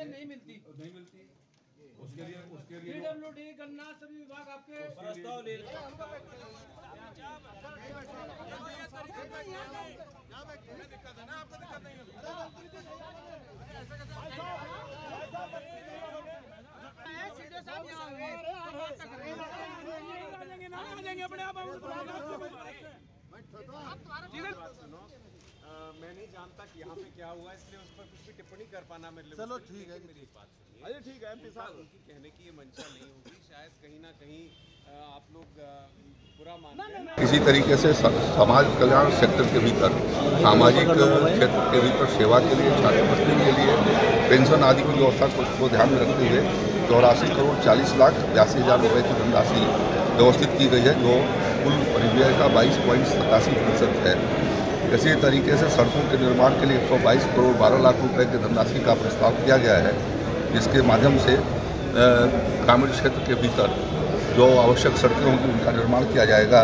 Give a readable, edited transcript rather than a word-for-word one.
नहीं मिलती उसके लिए PWD गन्ना सभी विभाग आपके प्रस्ताव ले दिक्कत है ना, आपको दिक्कत नहीं है अपने आप। मैं नहीं जानता कि यहाँ पे क्या हुआ, इसलिए उस पर कुछ भी टिप्पणी कर पाना मेरे लिए। चलो ठीक है, मेरी एक बात सुनिए। अरे ठीक है MP साहब, उनकी कहने की ये मंशा नहीं होगी, शायद कहीं ना कहीं आप लोग बुरा मानते हैं। इसी तरीके से समाज कल्याण सेक्टर के भीतर सामाजिक क्षेत्र के भीतर सेवा के लिए, छात्रवृत्ति के लिए, पेंशन आदि की व्यवस्था को ध्यान में रखते हुए 84 करोड़ 40 लाख 82,000 रुपये की धनराशि व्यवस्थित की गई है, जो कुल परिव्यय का 22.87% है। इसी तरीके से सड़कों के निर्माण के लिए 122 करोड़ 12 लाख रुपए की धनराशि का प्रस्ताव किया गया है, जिसके माध्यम से ग्रामीण क्षेत्र के भीतर जो आवश्यक सड़कें होंगी उनका निर्माण किया जाएगा।